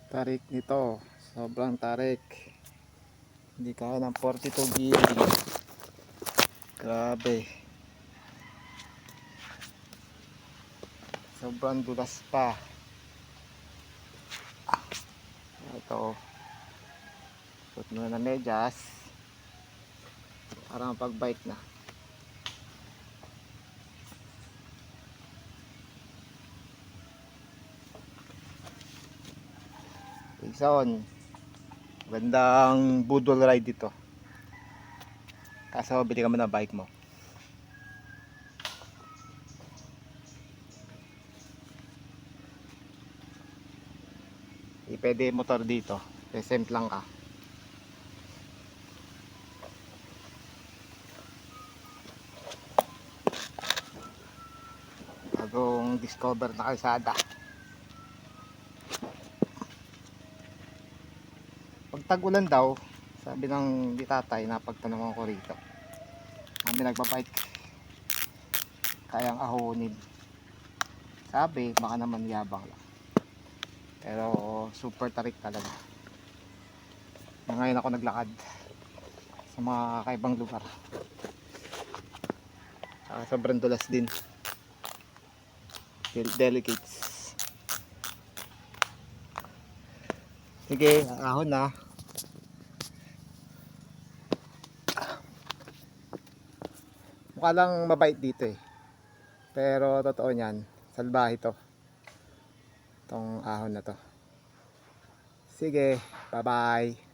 Tarik nito, sobrang tarik. Hindi kaya ng 42 gearing. Grabe, sobrang dulas pa. Ito, put muna na medyas para mapag-bike na. Quezon, gandang budol ride dito. Kaso bili ka mo na bike mo. Pwede motor dito, SM lang ka. Bagong discover na kalsada. Pag tag-ulan daw, sabi ng di tatay, napagtanungan ko rito, kami nagbabike, kayang ahonin. Sabi, baka naman yabang lang. Pero super tarik talaga. Ngayon ako naglakad sa mga kakaibang lugar. Sobrang dulas din. Delicates. Sige, ahon na. Mukha lang mabait dito eh. Pero totoo niyan, salbahe to. Itong ahon na to. Sige, bye bye.